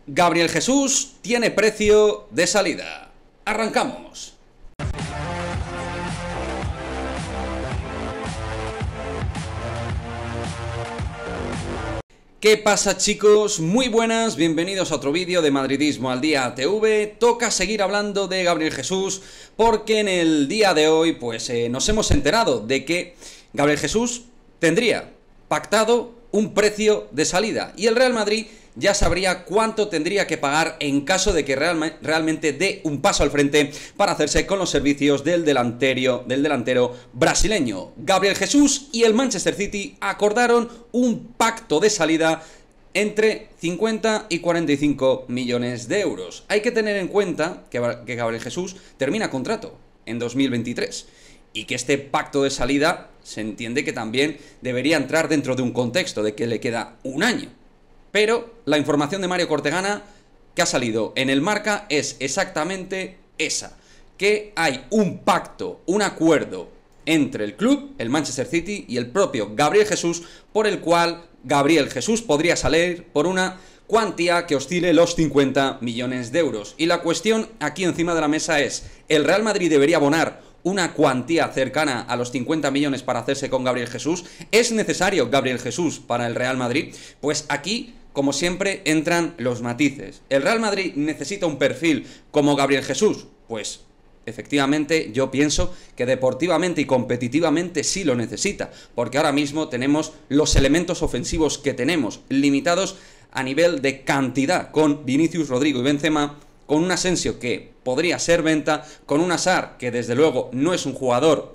Gabriel Jesús tiene precio de salida. Arrancamos. ¿Qué pasa, chicos? Muy buenas, bienvenidos a otro vídeo de Madridismo al Día TV. Toca seguir hablando de Gabriel Jesús porque en el día de hoy pues nos hemos enterado de que Gabriel Jesús tendría pactado un precio de salida y el Real Madrid ya sabría cuánto tendría que pagar en caso de que realmente dé un paso al frente para hacerse con los servicios del delantero brasileño. Gabriel Jesús y el Manchester City acordaron un pacto de salida entre 50 y 45 millones de euros. Hay que tener en cuenta que Gabriel Jesús termina contrato en 2023 y que este pacto de salida se entiende que también debería entrar dentro de un contexto de que le queda un año. Pero la información de Mario Cortegana que ha salido en el Marca es exactamente esa, que hay un pacto, un acuerdo entre el club, el Manchester City y el propio Gabriel Jesús, por el cual Gabriel Jesús podría salir por una cuantía que oscile los 50 millones de euros. Y la cuestión aquí encima de la mesa es, ¿el Real Madrid debería abonar una cuantía cercana a los 50 millones para hacerse con Gabriel Jesús? ¿Es necesario Gabriel Jesús para el Real Madrid? Pues aquí, como siempre, entran los matices. ¿El Real Madrid necesita un perfil como Gabriel Jesús? Pues efectivamente yo pienso que deportivamente y competitivamente sí lo necesita, porque ahora mismo tenemos los elementos ofensivos que tenemos, limitados a nivel de cantidad, con Vinicius, Rodrigo y Benzema, con un Asensio que podría ser venta, con un Hazard que desde luego no es un jugador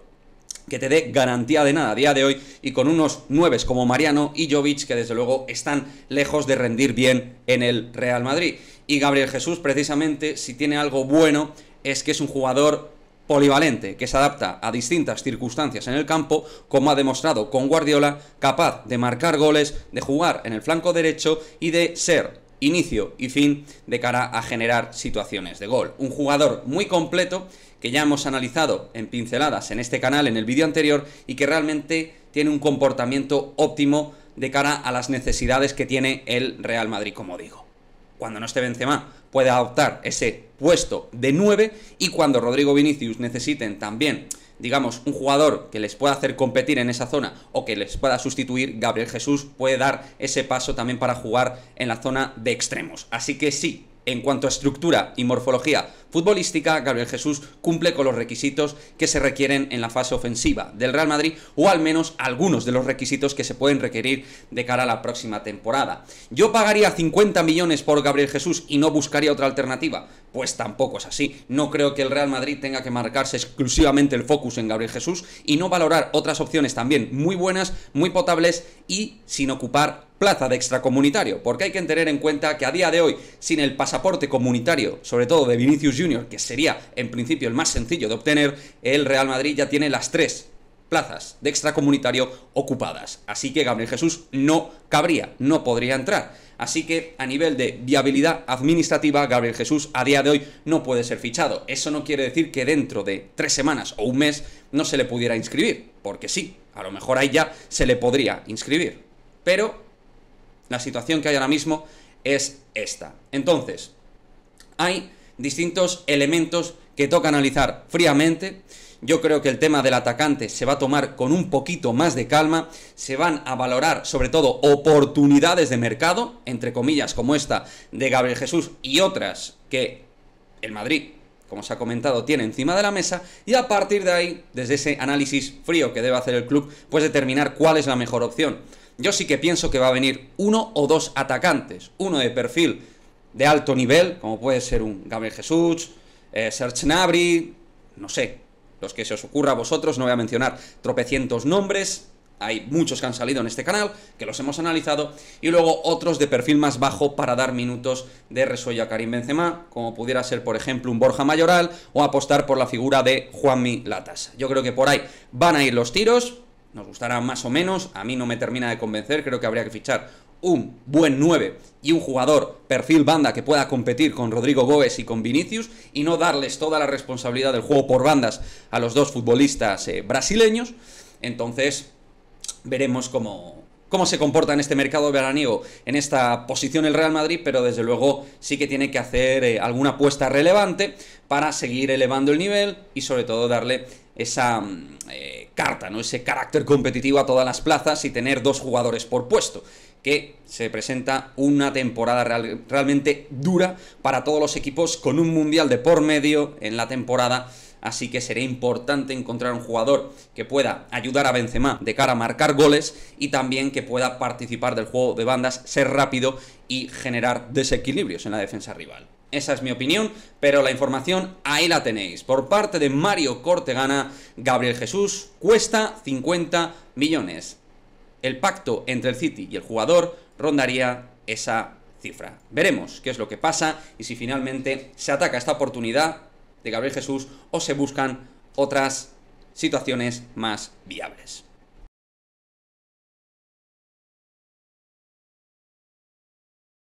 que te dé garantía de nada a día de hoy, y con unos 9 como Mariano y Jovic que desde luego están lejos de rendir bien en el Real Madrid. Y Gabriel Jesús, precisamente, si tiene algo bueno, es que es un jugador polivalente, que se adapta a distintas circunstancias en el campo, como ha demostrado con Guardiola, capaz de marcar goles, de jugar en el flanco derecho y de ser inicio y fin de cara a generar situaciones de gol. Un jugador muy completo que ya hemos analizado en pinceladas en este canal en el vídeo anterior y que realmente tiene un comportamiento óptimo de cara a las necesidades que tiene el Real Madrid, como digo. Cuando no esté Benzema puede adoptar ese puesto de 9 y cuando Rodrigo, Vinicius necesiten también, digamos, un jugador que les pueda hacer competir en esa zona o que les pueda sustituir, Gabriel Jesús puede dar ese paso también para jugar en la zona de extremos. Así que sí, en cuanto a estructura y morfología futbolística, Gabriel Jesús cumple con los requisitos que se requieren en la fase ofensiva del Real Madrid, o al menos algunos de los requisitos que se pueden requerir de cara a la próxima temporada. ¿Yo pagaría 50 millones por Gabriel Jesús y no buscaría otra alternativa? Pues tampoco es así. No creo que el Real Madrid tenga que marcarse exclusivamente el focus en Gabriel Jesús y no valorar otras opciones también muy buenas, muy potables y sin ocupar plaza de extracomunitario, porque hay que tener en cuenta que a día de hoy, sin el pasaporte comunitario, sobre todo de Vinicius Junior, que sería en principio el más sencillo de obtener, el Real Madrid ya tiene las 3 plazas de extracomunitario ocupadas. Así que Gabriel Jesús no cabría, no podría entrar. Así que a nivel de viabilidad administrativa, Gabriel Jesús a día de hoy no puede ser fichado. Eso no quiere decir que dentro de 3 semanas o un mes no se le pudiera inscribir, porque sí, a lo mejor ahí ya se le podría inscribir. Pero la situación que hay ahora mismo es esta. Entonces, hay distintos elementos que toca analizar fríamente. Yo creo que el tema del atacante se va a tomar con un poquito más de calma, se van a valorar sobre todo oportunidades de mercado, entre comillas, como esta de Gabriel Jesús y otras que el Madrid, como se ha comentado, tiene encima de la mesa, y a partir de ahí, desde ese análisis frío que debe hacer el club, pues determinar cuál es la mejor opción. Yo sí que pienso que va a venir 1 o 2 atacantes, uno de perfil de alto nivel, como puede ser un Gabriel Jesús, Serge Gnabry, no sé, los que se os ocurra a vosotros, no voy a mencionar tropecientos nombres, hay muchos que han salido en este canal, que los hemos analizado, y luego otros de perfil más bajo para dar minutos de resuello a Karim Benzema, como pudiera ser, por ejemplo, un Borja Mayoral, o apostar por la figura de Juanmi Latasa. Yo creo que por ahí van a ir los tiros. Nos gustará más o menos, a mí no me termina de convencer, creo que habría que fichar un buen 9 y un jugador perfil banda que pueda competir con Rodrigo Goes y con Vinicius, y no darles toda la responsabilidad del juego por bandas a los dos futbolistas brasileños. Entonces veremos cómo cómo se comporta en este mercado veraniego, en esta posición el Real Madrid, pero desde luego sí que tiene que hacer alguna apuesta relevante para seguir elevando el nivel y sobre todo darle esa carta, ¿no? Ese carácter competitivo a todas las plazas y tener 2 jugadores por puesto, que se presenta una temporada realmente dura para todos los equipos, con un mundial de por medio en la temporada. Así que sería importante encontrar un jugador que pueda ayudar a Benzema de cara a marcar goles y también que pueda participar del juego de bandas, ser rápido y generar desequilibrios en la defensa rival. Esa es mi opinión, pero la información ahí la tenéis. Por parte de Mario Cortegana, Gabriel Jesús cuesta 50 millones. El pacto entre el City y el jugador rondaría esa cifra. Veremos qué es lo que pasa y si finalmente se ataca esta oportunidad de Gabriel Jesús o se buscan otras situaciones más viables.